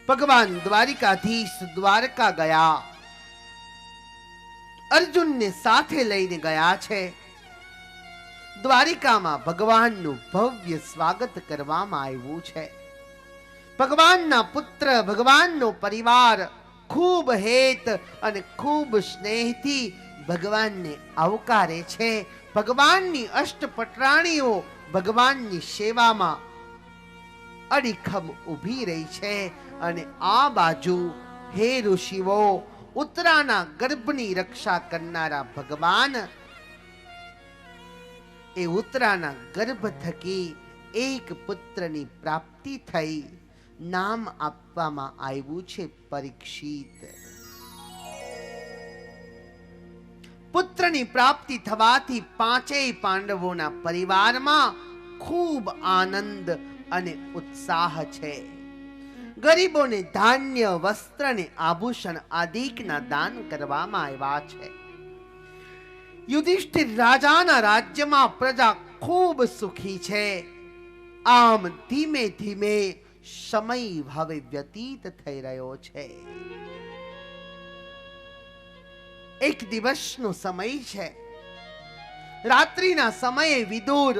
ભગવાન દ્વારિકાધીશ દ્વારકા ગયા, અર્જુનને સાથે લઈને ગયા છે. દ્વારિકામાં ભગવાનનું ભવ્ય સ્વાગત કરવામાં આવ્યું છે. ભગવાનના પુત્ર, ભગવાનનો પરિવાર ખૂબ હેત અને ખૂબ સ્નેહથી ભગવાનને આવકારે છે. ભગવાનની અષ્ટપટરાણીઓ ભગવાનની સેવામાં અડીખમ ઊભી રહી છે. અને આ બાજુ હે ઋષિઓ, ઉત્તરાના ગર્ભની રક્ષા કરનારા ભગવાન, એ ઉત્તરાના ગર્ભ થકી એક પુત્રની પ્રાપ્તિ થઈ. નામ આપવામાં આવ્યું છે પરીક્ષિત. પુત્રની પ્રાપ્તિ થવાથી પાંચેય પાંડવોના પરિવારમાં ખૂબ આનંદ અને ઉત્સાહ છે. ગરીબોને ધાન્ય, વસ્ત્ર અને આભૂષણ આદિકના દાન કરવામાં આવ્યા છે. યુધિષ્ઠિર રાજાના રાજ્યમાં પ્રજા ખૂબ સુખી છે. આમ ધીમે ધીમે સમય હવે વ્યતીત થઈ રહ્યો છે. એક દિવસનો સમય છે. રાત્રિના સમયે વિદુર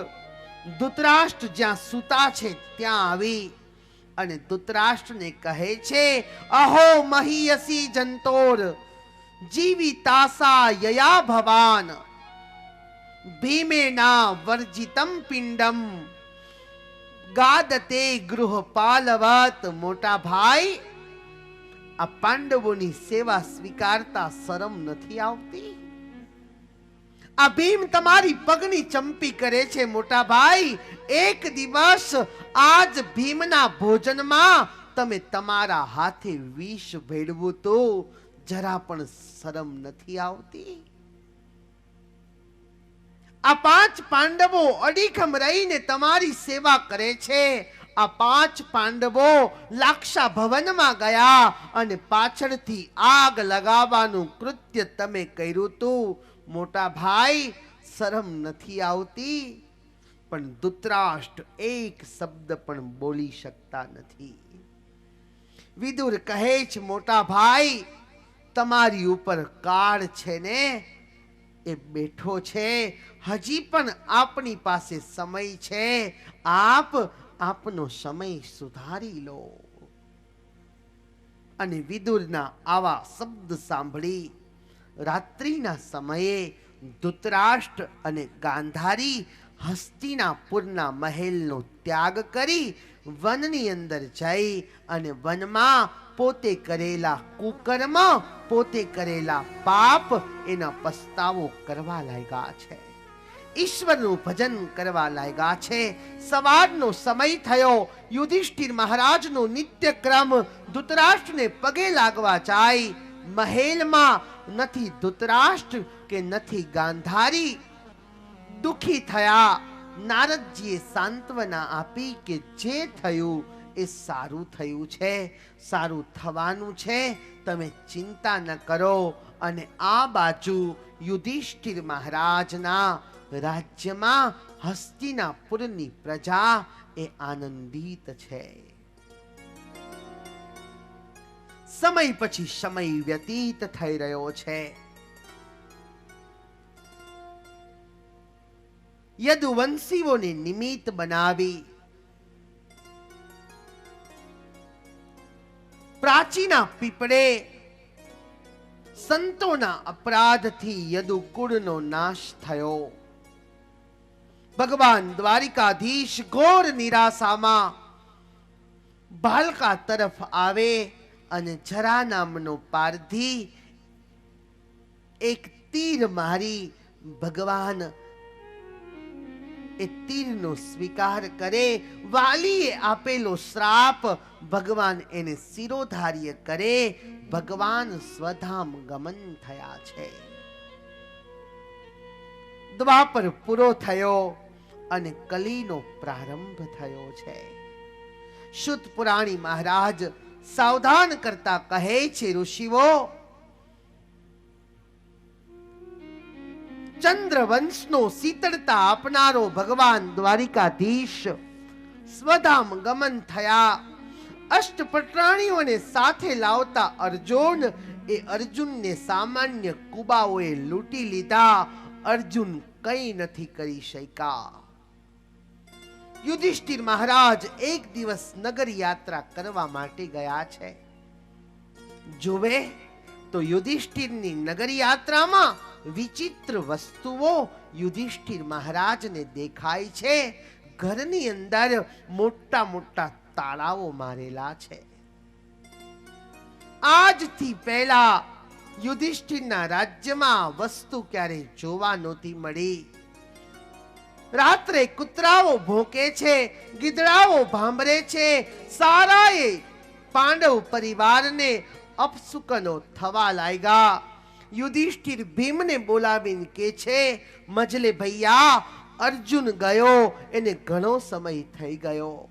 ધૃતરાષ્ટ્ર જ્યાં સૂતા છે ત્યાં આવી અને ધૃતરાષ્ટ્રને કહે છે, અહો મહીયસી જંતોર જીવિતાસા યયા ભવાન ભીમેના વર્જિતમ પિંડમ ગાદતે ગૃહપાલવત. મોટા ભાઈ, આ પાંડવોની સેવા સ્વીકારતા શરમ નથી આવતી? આ ભીમ તમારી પગની ચંપી કરે છે. મોટા ભાઈ, એક દિવસ આજ ભીમના ભોજનમાં તમે તમારા હાથે વિષ ભેળવું તો જરા પણ શરમ નથી આવતી? આ પાંચ પાંડવો અડીખમ રહીને તમારી સેવા કરે છે. આ પાંચ પાંડવો લાક્ષા ભવનમાં ગયા અને પાછળથી આગ લગાવવાનું કૃત્ય તમે કર્યું તું. મોટા ભાઈ, શરમ નથી આવતી? પણ ધૃતરાષ્ટ્ર એક શબ્દ પણ બોલી શકતા નથી. વિદુર કહે છે, મોટા ભાઈ, તમારી ઉપર કાળ છે ને, એ બેઠો છે. હજી પણ આપણી પાસે સમય છે. આપનો સમય સુધારી લો. અને વિદુરના આવા શબ્દ સાંભળી રાત્રિના સમયે ધૃતરાષ્ટ્ર અને ગાંધારી હસ્તિનાપુરના મહેલનો ત્યાગ કરી વનની અંદર જઈ અને વનમાં પોતે કરેલા કુકર્મ, પોતે કરેલા પાપ, એના પસ્તાવો કરવા લાગ્યા છે. ઈશ્વરનું ભજન કરવા લાગ્યા છે. સવારનો સમય થયો. યુધિષ્ઠિર મહારાજનો નિત્યક્રમ ધૃતરાષ્ટ્રને પગે લાગવા જાય. મહેલમાં નથી ધૃતરાષ્ટ્ર કે નથી ગાંધારી. દુખી થયા. નારદજીએ સાંત્વના આપી કે જે થયું એ સારું થયું છે, સારું થવાનું છે, તમે ચિંતા ન કરો. અને આ બાજુ યુધિષ્ઠિર મહારાજના રાજ્યમાં હસ્તિનાપુરની પ્રજા એ આનંદિત છે. સમય પછી સમય વ્યતીત થઈ રહ્યો છે. યદુવંશીઓને નિમિત્ત બનાવી પ્રાચીના પીપળે સંતોના અપરાધથી યદુકુળનો નાશ થયો. ભગવાન દ્વારિકાધીશ ઘોર નિરાશામાં ભાલકા તરફ આવે અને જરા નામનો પારધી એક તીર મારી ભગવાન એ તીરનો સ્વીકાર કરે. વાલીએ આપેલો શ્રાપ ભગવાન એને શિરોધાર્ય કરે. ભગવાન સ્વધામ ગમન થયા છે. દ્વાપર પૂરો થયો અને કલીનો પ્રારંભ થયો છે. શુદ્ધ પુરાણી મહારાજ સાવધાન કરતા કહે છે, ઋષિઓ, ચંદ્રવંશનો શીતળતા આપનારો ભગવાન દ્વારિકાધીશ સ્વધામ ગમન થયા અષ્ટપટરાણીઓને સાથે લાવતા અર્જુન એ અર્જુનને સામાન્ય કુબાઓએ લૂંટી લીધા. અર્જુન કંઈ નથી કરી શક્યા. યુધિષ્ઠિર મહારાજ એક દિવસ નગર યાત્રા કરવા માટે ગયા છે. જોવે તો યુધિષ્ઠિરની નગર યાત્રામાં વિચિત્ર વસ્તુઓ યુધિષ્ઠિર મહારાજને દેખાય છે. ઘરની અંદર મોટા મોટા તાળાઓ મારેલા છે. આજથી પહેલા યુધિષ્ઠિરના રાજ્યમાં વસ્તુ ક્યારે જોવા નહોતી મળી. રાત્રે કૂતરાઓ ભોંકે છે, ગીદડાઓ ભાંભરે છે. સારાએ પાંડવ પરિવારને અપશુકનો થવા લાગ્યા. યુધિષ્ઠિર ભીમને બોલાવીને કે છે, મજલે ભૈયા, અર્જુન ગયો, એને ઘણો સમય થઈ ગયો.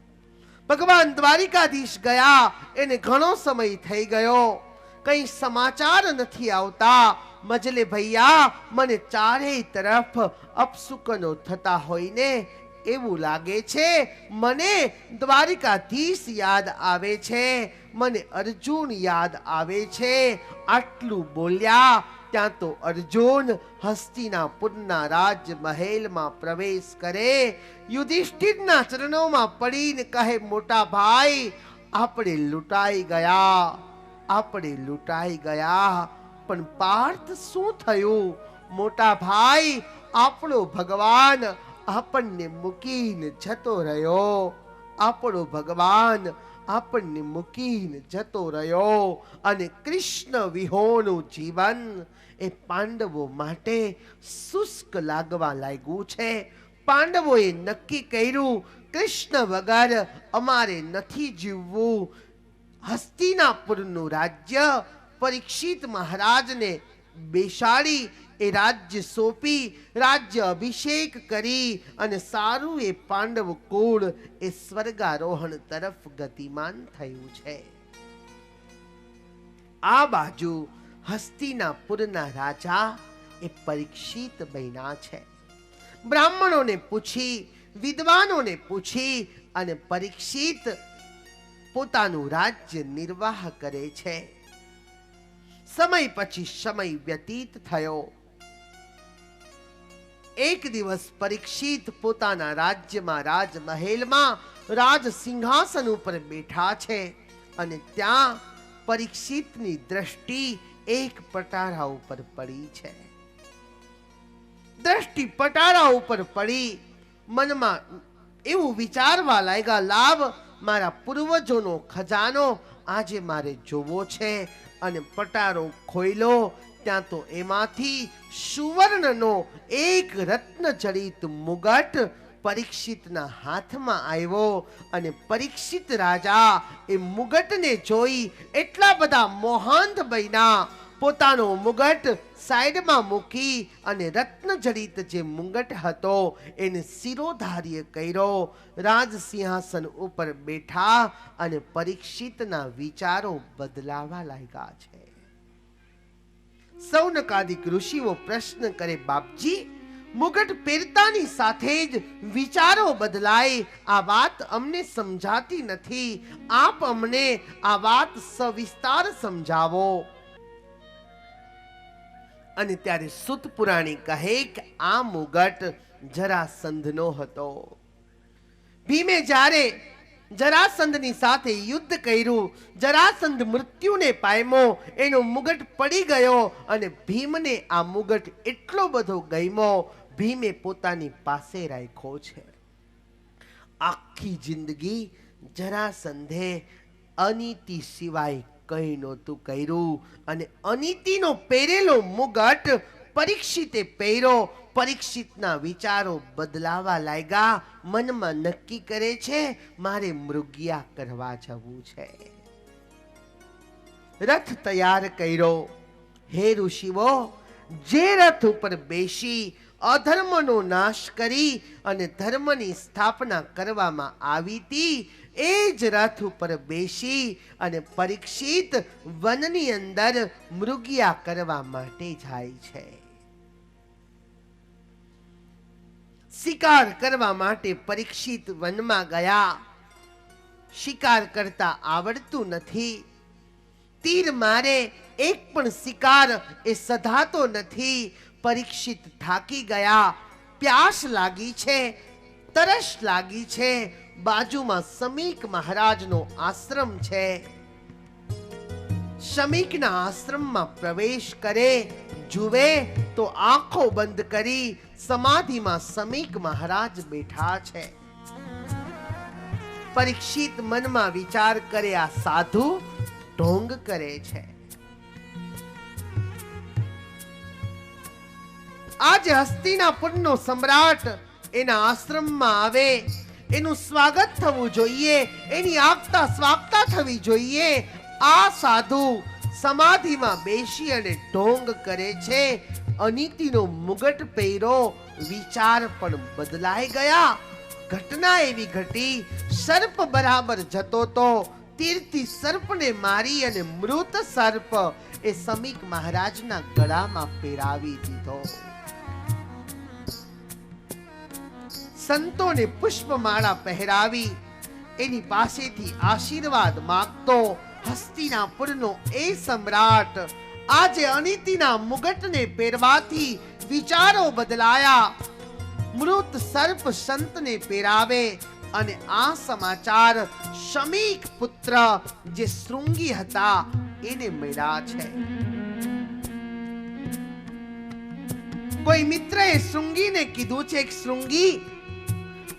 ભગવાન દ્વારિકાધીશ ગયા, એને ઘણો સમય થઈ ગયો. કઈ સમાચાર નથી આવતા. મજલે ભૈયા, મને ચારેય તરફ અપશુકનો થતા હોય ને એવું લાગે છે. મને દ્વારિકાધીશ યાદ આવે છે, મને અર્જુન યાદ આવે છે. આટલું બોલ્યા ત્યાં તો અર્જુન હસ્તિનાપુરના રાજમહેલમાં પ્રવેશ કરે. યુધિષ્ઠિરના ચરણોમાં પડીને કહે, મોટા ભાઈ, આપણે લૂંટાઈ ગયા, આપણે લૂંટાઈ ગયા. પણ પાર્થ, શું થયું? મોટા ભાઈ, આપણો ભગવાન આપણને મૂકીને જતો રહ્યો. આપણો ભગવાન આપણને મૂકીને જતો રહ્યો. અને કૃષ્ણ વિહોણું જીવન એ પાંડવો માટે શુષ્ક લાગવા લાગ્યું છે. પાંડવોએ નક્કી કર્યું, કૃષ્ણ વગર અમારે નથી જીવવું. હસ્તિનાપુરનું રાજ્ય પરીક્ષિત મહારાજને બેસાડી એ રાજ્ય સોંપી રાજ્ય અભિષેક કરી અને સારું એ પાંડવ કુળ એ સ્વર્ગારોહણ તરફ ગતિમાન થયું છે. આ બાજુ હસ્તિનાપુરના રાજા એ પરીક્ષિત બન્યા છે. બ્રાહ્મણોને પૂછી, વિદ્વાનોને પૂછી અને પરીક્ષિત પોતાનું રાજ્ય નિર્વાહ કરે છે. સમય પછી સમય વ્યતીત થયો. એક દિવસ પરીક્ષિત પોતાના રાજ્યમાં રાજમહેલમાં રાજ સિંહાસન ઉપર બેઠા છે અને ત્યાં પરીક્ષિતની દ્રષ્ટિ એક પટારા ઉપર પડી છે. દ્રષ્ટિ પટારા ઉપર પડી. મનમાં એવું વિચારવા લાગ્યા, લાવ, મારા પૂર્વજોનો ખજાનો આજે મારે જોવો છે. અને પટારો ખોલ્યો ત્યાં તો એમાંથી સુવર્ણનો એક રત્નજડિત મુગટ પરીક્ષિતના હાથમાં આવ્યો. અને પરીક્ષિત રાજા એ મુગટને જોઈ એટલા બધા મોહાંધ બન્યા. પોતાનો મુગટ સાઈડમાં મૂકી અને રત્નજડિત જે મુગટ હતો એને શિરોધાર્ય કર્યો. રાજ સિંહાસન ઉપર બેઠા અને પરીક્ષિતના વિચારો બદલાવા લાગ્યા છે. સૌનકાદિક ઋષિઓ પ્રશ્ન કરે, બાપજી, મુગટ પહેરતાની સાથે જ વિચારો બદલાય, આ વાત અમને સમજાતી નથી. આપ અમને આ વાત સવિસ્તાર સમજાવો. અને ત્યારે સુત પુરાણી કહે કે આ મુગટ જરાસંધનો હતો. ભીમે જ્યારે જરાસંધની સાથે યુદ્ધ કર્યું, જરાસંધ મૃત્યુને પામ્યો, એનો મુગટ પડી ગયો અને ભીમને આ મુગટ એટલો બધો ગમ્યો, ભીમે પોતાની પાસે રાખ્યો છે. આખી જિંદગી જરાસંધે અનીતિ સિવાય કંઈ નહોતું કર્યું અને અનીતિનો પહેરેલો મુગટ પરીક્ષિતે પહેર્યો. પરીક્ષિતના વિચારો બદલાવા લાગ્યા. મનમાં નક્કી કરે છે, મારે મૃગયા કરવા જવું છે. રથ તૈયાર કર્યો. હે ઋષિઓ, જે રથ ઉપર બેસી અધર્મનો નાશ કરી અને ધર્મની સ્થાપના કરવામાં આવી હતી, એ જ રથ ઉપર બેસી અને પરીક્ષિત વનની અંદર મૃગયા કરવા માટે જાય છે. શિકાર કરવા માટે પરીક્ષિત વનમાં ગયા. શિકાર કરતા આવડતું નથી. તીર મારે એક પણ શિકાર એ સધાતો નથી. પરીક્ષિત થાકી ગયા, પ્યાસ લાગી છે, તરસ લાગી છે. બાજુમાં સમીક મહારાજનો આશ્રમ છે. શમીકના આશ્રમમાં પ્રવેશ કરે, જુએ તો આંખો બંધ કરી સમાધિમાં સમીક મહારાજ બેઠા છે. પરીક્ષિત મનમાં વિચાર કરે, આ સાધુ ઢોંગ કરે છે. આજે હસ્તિનાપુરનો સમ્રાટ એના આશ્રમમાં આવે, એનું સ્વાગત થવું જોઈએ, એની આગતા સ્વાગતા થવી જોઈએ. આ સાધુ સમાધિમાં બેસી અને ઢોંગ કરે છે. અનિતિનો મુગટ પહેરો, વિચાર પણ બદલાઈ ગયા. ઘટના એવી ઘટી, સર્પ બરાબર જતો તો તીરથી સર્પને મારી અને મૃત સર્પ એ સમીક મહારાજના ગળામાં પહેરાવી દીધો. સંતોને પુષ્પમાળા પહેરાવી એની પાસેથી આશીર્વાદ માંગતો હસ્તિનાપુરનો એ સમ્રાટ આજે અનિતિના મુગટને પહેરવાથી વિચારો બદલાયા. મૃત સર્પ સંતને પહેરાવે અને આ સમાચાર શમીક પુત્ર જે શૃંગી હતા એને મળ્યા છે. કોઈ મિત્રએ શૃંગીને કીધું છે કે શૃંગી,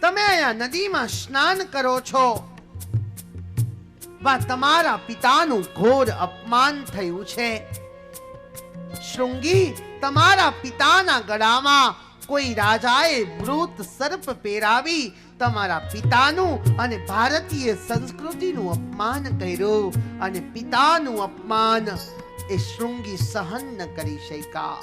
તમે અહીંયા નદીમાં સ્નાન કરો છો, વા તમારા પિતાનું ઘોર અપમાન થયું છે. શૃંગી, તમારા પિતાના ગળામાં કોઈ રાજાએ મૃત સર્પ પહેરાવી તમારા પિતાનું અને ભારતીય સંસ્કૃતિનું અપમાન કર્યું, અને પિતાનું અપમાન એ શૃંગી સહન ન કરી શક્યા.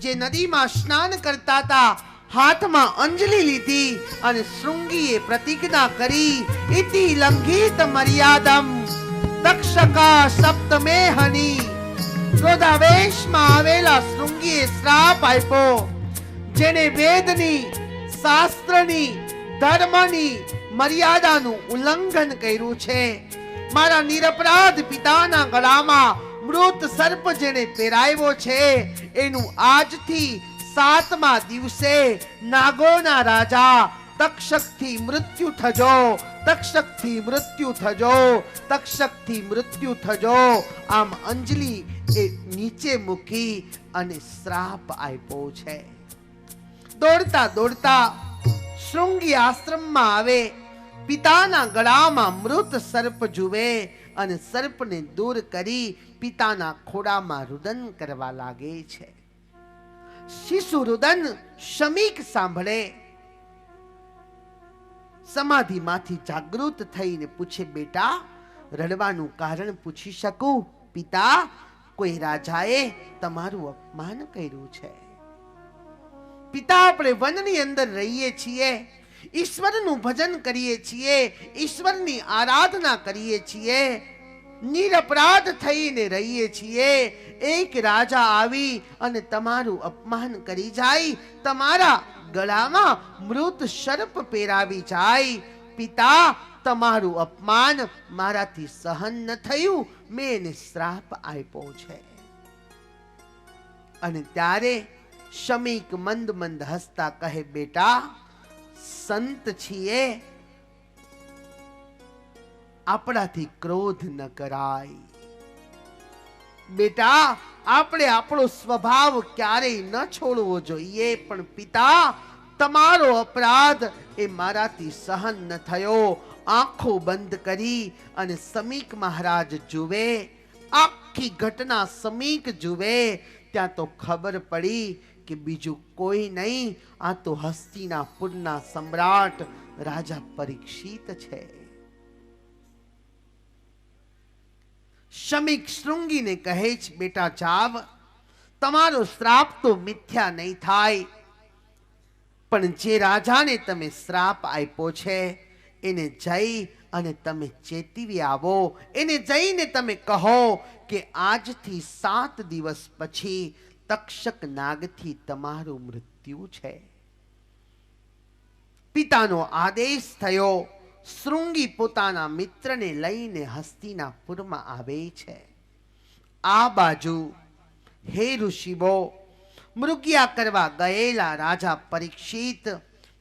જે નદીમાં સ્નાન કરતા હતા, હાથમાં અંજલિ લીધી અને શૃંગીએ પ્રતિજ્ઞા કરી, ઇતિ લંઘિત મર્યાદમ તક્ષકા સપ્તમે હની. ક્રોધાવેશમાં આવેલા શૃંગીએ શ્રાપ આપ્યો, જેને વેદની, શાસ્ત્રની, ધર્મની મર્યાદાનું ઉલ્લંઘન કર્યું છે. મારા નિરપરાધ પિતાના ગળામાં મૃત સર્પ જેને પહેરાવ્યો છે, એનું આજથી 7મા દિવસે નાગોના રાજા તક્ષકથી મૃત્યુ થજો, તક્ષકથી મૃત્યુ થજો, તક્ષકથી મૃત્યુ થજો. આમ અંજલિ એ નીચે મૂકી અને શ્રાપ આપ્યો છે. દોડતા દોડતા શૃંગી આશ્રમમાં આવે, પિતાના ગળામાં મૃત સર્પ જુએ અને સર્પને દૂર કરી પિતાના ખોળામાં રુદન કરવા લાગે છે. શિશુ રુદન શમીક સાંભળે, સમાધિમાંથી જાગૃત થઈને પૂછે, બેટા રડવાનું કારણ પૂછી શકું? પિતા, કોઈ રાજાએ તમારું અપમાન કર્યું છે. પિતા, આપણે વનની અંદર રહીએ છીએ, ઈશ્વરનું ભજન કરીએ છીએ, ઈશ્વરની આરાધના કરીએ છીએ, નિરપરાધ થઈને રહીએ છીએ. એક રાજા આવી અને તમારું અપમાન કરી જાય, તમારા ગળામાં મૃત સર્પ પહેરાવી જાય. પિતા, તમારું અપમાન મારાથી સહન ન થયું, મેં એને શ્રાપ આપ્યો છે. અને ત્યારે શમીક મંદ મંદ હસતા કહે, બેટા સંત છીએ, આપણાથી ક્રોધ ન કરાય. બેટા, આપણે આપણો સ્વભાવ ક્યારેય ન છોડવો જોઈએ. પણ પિતા, તમારો અપરાધ એ મારાથી સહન ન થયો. આંખો બંધ કરી અને સમીક મહારાજ જુએ, આખી ઘટના સમીક જુએ, ત્યાં તો ખબર પડી કે બીજું કોઈ નહીં, આ તો હસ્તિનાપુરના સમ્રાટ રાજા પરીક્ષિત છે. શમીક શૃંગીને કહે છે, બેટા જાવ, તમારો શ્રાપ તો મિથ્યા નહીં થાય, પણ જે રાજાને તમે શ્રાપ આપ્યો છે એને જઈ અને તમે ચેતવી આવો. એને જઈને તમે કહો કે આજથી 7 દિવસ પછી તક્ષક નાગથી તમારું મૃત્યુ છે. પિતાનો આદેશ થયો. શૃંગી પોતાના મિત્રને લઈને હસ્તિનાપુરમાં આવે છે. આ બાજુ હે ઋષિઓ, મૃગ્યા કરવા ગયેલા રાજા પરીક્ષિત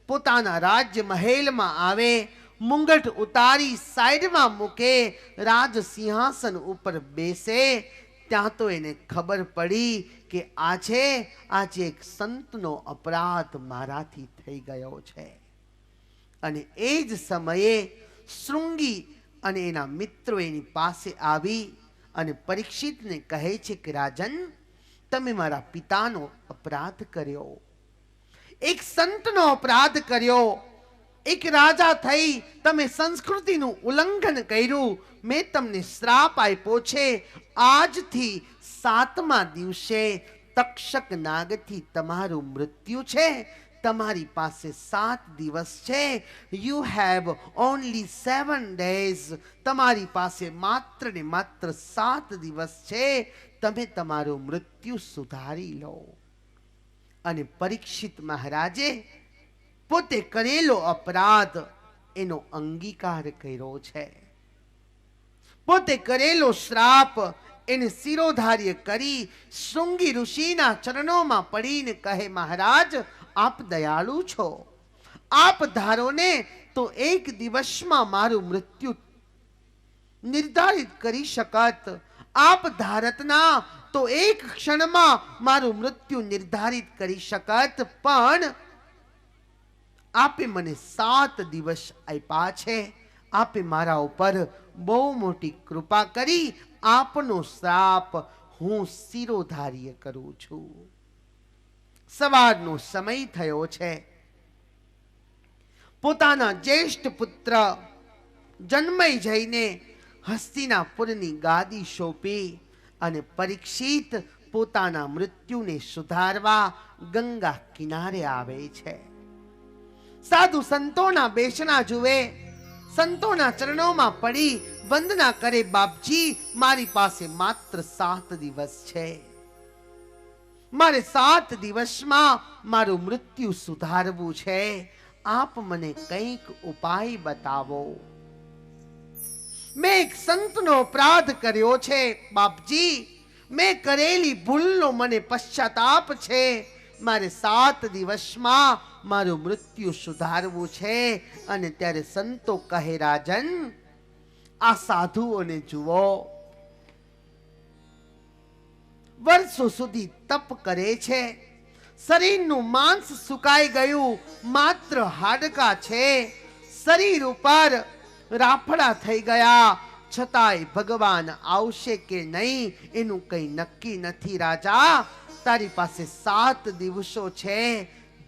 પોતાના રાજ્ય મહેલમાં આવે, મુંગટ ઉતારી સાઈડમાં મૂકે, રાજ સિંહાસન ઉપર બેસે. ત્યાં તો એને ખબર પડી કે આજે એક સંતનો અપરાધ મારાથી થઈ ગયો છે. અને એ જ સમયે શૃંગી અને એના મિત્રો એની પાસે આવી અને પરીક્ષિતને કહે છે કે રાજન, તમે મારા પિતાનો અપરાધ કર્યો, એક સંતનો અપરાધ કર્યો, એક રાજા થઈ તમે સંસ્કૃતિનું ઉલ્લંઘન કર્યું. મેં તમને શ્રાપ આપ્યો છે, આજથી 7મા દિવસે તક્ષક નાગથી તમારું મૃત્યુ છે. તમારી પાસે 7 દિવસ છે. You have only 7 days. તમારી પાસે માત્ર ને માત્ર 7 દિવસ છે. તમે તમારું મૃત્યુ સુધારી લો. અને પરીક્ષિત મહારાજે પોતે કરેલો અપરાધ એનો અંગીકાર કર્યો છે. પોતે કરેલો શ્રાપ એને શિરોધાર્ય કરી શૃંગી ઋષિના ચરણોમાં પડીને કહે, મહારાજ, આપ દયાળુ છો, આપ ધારો ને તો એક દિવસમાં મારું મૃત્યુ નિર્ધારિત કરી શકત. આપ ધારતના તો એક ક્ષણમાં મારું મૃત્યુ નિર્ધારિત કરી શકત. પણ આપે મને 7 દિવસ આપ્યા છે. આપે મારા ઉપર બહુ મોટી કૃપા કરી આપનો શ્રાપ હું શિરોધાર્ય કરું છું. સવારનો સમય થયો છે. પોતાના જ્યેષ્ઠ પુત્ર જન્મય જઈને હસ્તિનાપુરની ગાદી સોંપી અને પરીક્ષિત પોતાના મૃત્યુને સુધારવા ગંગા કિનારે આવે છે. સાધુ સંતોના બેસણા જુએ, સંતોના ચરણોમાં પડી વંદના કરે, બાપજી, મારી પાસે માત્ર 7 દિવસ છે. મારે 7 દિવસમાં મારું મૃત્યુ સુધારવું છે. આપ મને કંઈક ઉપાય બતાવો. મેં એક સંતનો અપરાધ કર્યો છે બાપજી. મેં કરેલી ભૂલનો મને પશ્ચાતાપ છે. મારે 7 દિવસમાં મારું મૃત્યુ સુધારવું છે. અને ત્યારે સંતો કહે, રાજન, આ સાધુઓને જુઓ, વર્ષો સુધી તપ કરે છે, શરીરનું માંસ સુકાઈ ગયું, માત્ર હાડકા છે, શરીર ઉપર રાફડા થઈ ગયા, છતાંય ભગવાન આવશે કે નહીં એનું કંઈ નક્કી નથી. રાજા, તારી પાસે 7 દિવસો છે.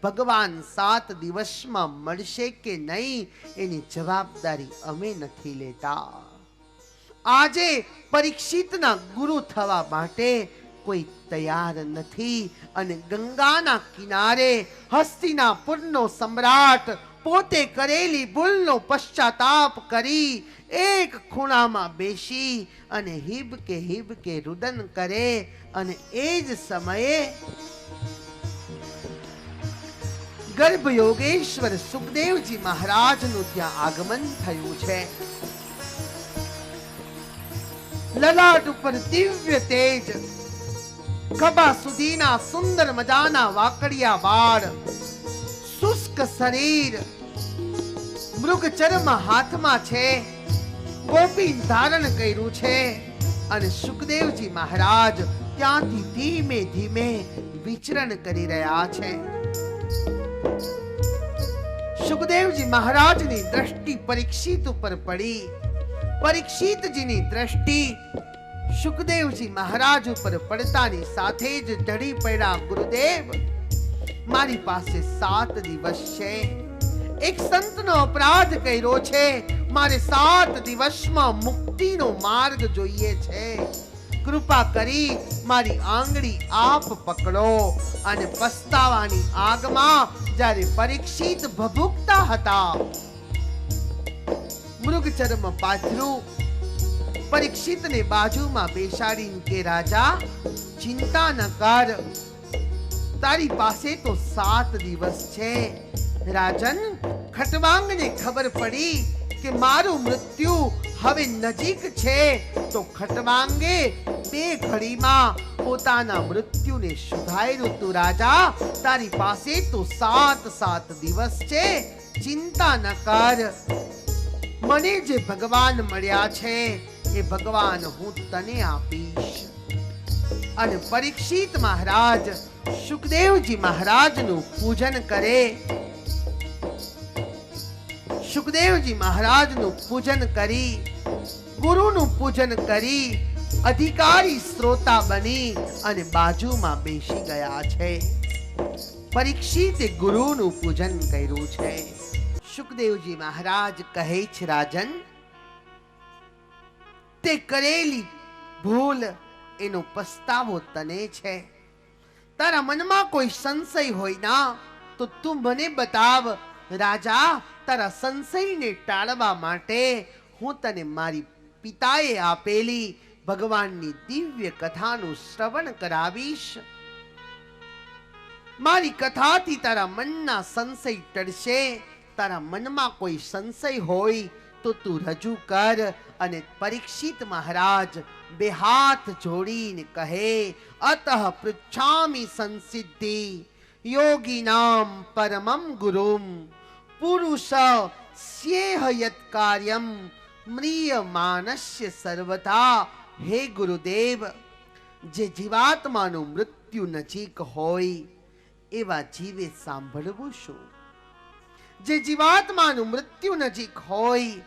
ભગવાન 7 દિવસમાં મળશે કે નહીં એની જવાબદારી અમે નથી લેતા. આજે પરીક્ષિતના ગુરુ થવા માટે કોઈ તૈયાર નથી. અને ગંગાના કિનારે હસ્તિનાપુરનો સમ્રાટ પોતે કરેલી ભૂલનો પશ્ચાતાપ કરી એક ખૂણામાં બેસી અને હિબકે રુદન કરે. અને એ જ સમયે ગર્ભ યોગેશ્વર સુખદેવજી મહારાજનું ત્યાં આગમન થયું છે. લલાટ ઉપર દિવ્ય તેજ, ખભા સુધીના સુંદર મજાના વાકડિયા વાળ, શુષ્ક શરીર, મૃગ ચર્મ હાથમાં છે, કૌપીન ધારણ કર્યું છે. અને સુખદેવજી મહારાજ ત્યાંથી ધીમે ધીમે વિચરણ કરી રહ્યા છે. સુખદેવજી મહારાજની દ્રષ્ટિ પરીક્ષિત ઉપર પડી. પરીક્ષિતજીની દ્રષ્ટિ સુખદેવજી મહારાજ ઉપર પડતાની સાથે જ ઢળી પડ્યા, ગુરુદેવ, મારી પાસે 7 દિવસ છે. એક સંતનો અપરાધ કર્યો છે. મારે 7 દિવસમાં મુક્તિનો માર્ગ જોઈએ છે. કૃપા કરી મારી આંગળી આપ પકડો. અને પસ્તાવાની આગમાં જ્યારે પરીક્ષિત ભભૂકતા હતા, મૃગચર્મ પાથરું પરીક્ષિતને બાજુમાં બેસાડીને કે, રાજા, ચિંતા ન કર, તારી પાસે તો 7 દિવસ છે. રાજન, ખટવાંગને ખબર પડી કે મારું મૃત્યુ હવે નજીક છે, તો ખટવાંગે બે ઘડીમાં પોતાના મૃત્યુને સુધાર્યું. તું રાજા, તારી પાસે તો 7 દિવસ છે, ચિંતા ન કર. મને જે ભગવાન મળ્યા છે એ ભગવાન હું તને આપીશ. અને પરીક્ષિત મહારાજ સુખદેવજી મહારાજનું પૂજન કરે. સુખદેવજી મહારાજનું પૂજન કરી, ગુરુનું પૂજન કરી, અધિકારી શ્રોતા બની અને બાજુમાં બેસી ગયા છે. પરીક્ષિતે ગુરુનું પૂજન કર્યું છે. સુખદેવજી મહારાજ કહે છે, રાજન, તે કરેલી ભૂલ એનો પસ્તાવો તને છે. તારા મનમાં કોઈ સંશય હોય ના તો તું મને બતાવ. રાજા, તારા સંશયને ટાળવા માટે હું તને મારી પિતાએ આપેલી ભગવાનની દિવ્ય કથાનું શ્રવણ કરાવીશ. મારી કથાથી તારા મનના સંશય ટળશે. તારા મનમાં કોઈ સંશય હોય તો તું રજૂ કર. અને પરીક્ષિત મહારાજ બે હાથ જોડીને કહે, અતઃ પૃચ્છામિ સંસિદ્ધિ યોગીનામ પરમમ ગુરુમ પુરુષ સ્યેહ યત કાર્યમ મ્રિયમાનસ્ય સર્વથા. હે ગુરુદેવ, જે જીવાત્માનું મૃત્યુ નજીક હોય એવા જીવે સાંભળવું શું? જે જીવાત્માનું મૃત્યુ નજીક હોય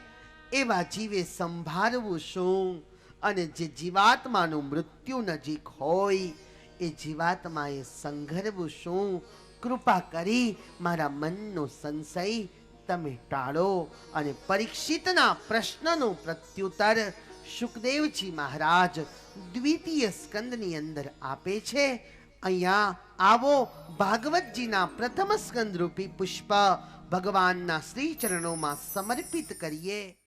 એવા જીવે સંભાળવું શું? અને જે જીવાત્માનું મૃત્યુ નજીક હોય એ જીવાત્માએ સંઘરવું શું? કૃપા કરી મારા મનનો સંશય તમે ટાળો. અને પરીક્ષિતના પ્રશ્નનું પ્રત્યુત્તર સુખદેવજી મહારાજ દ્વિતીય સ્કંદની અંદર આપે છે. અહીંયા આવો ભાગવતજીના પ્રથમ સ્કંદ રૂપી પુષ્પ ભગવાનના શ્રી ચરણોમાં સમર્પિત કરીએ.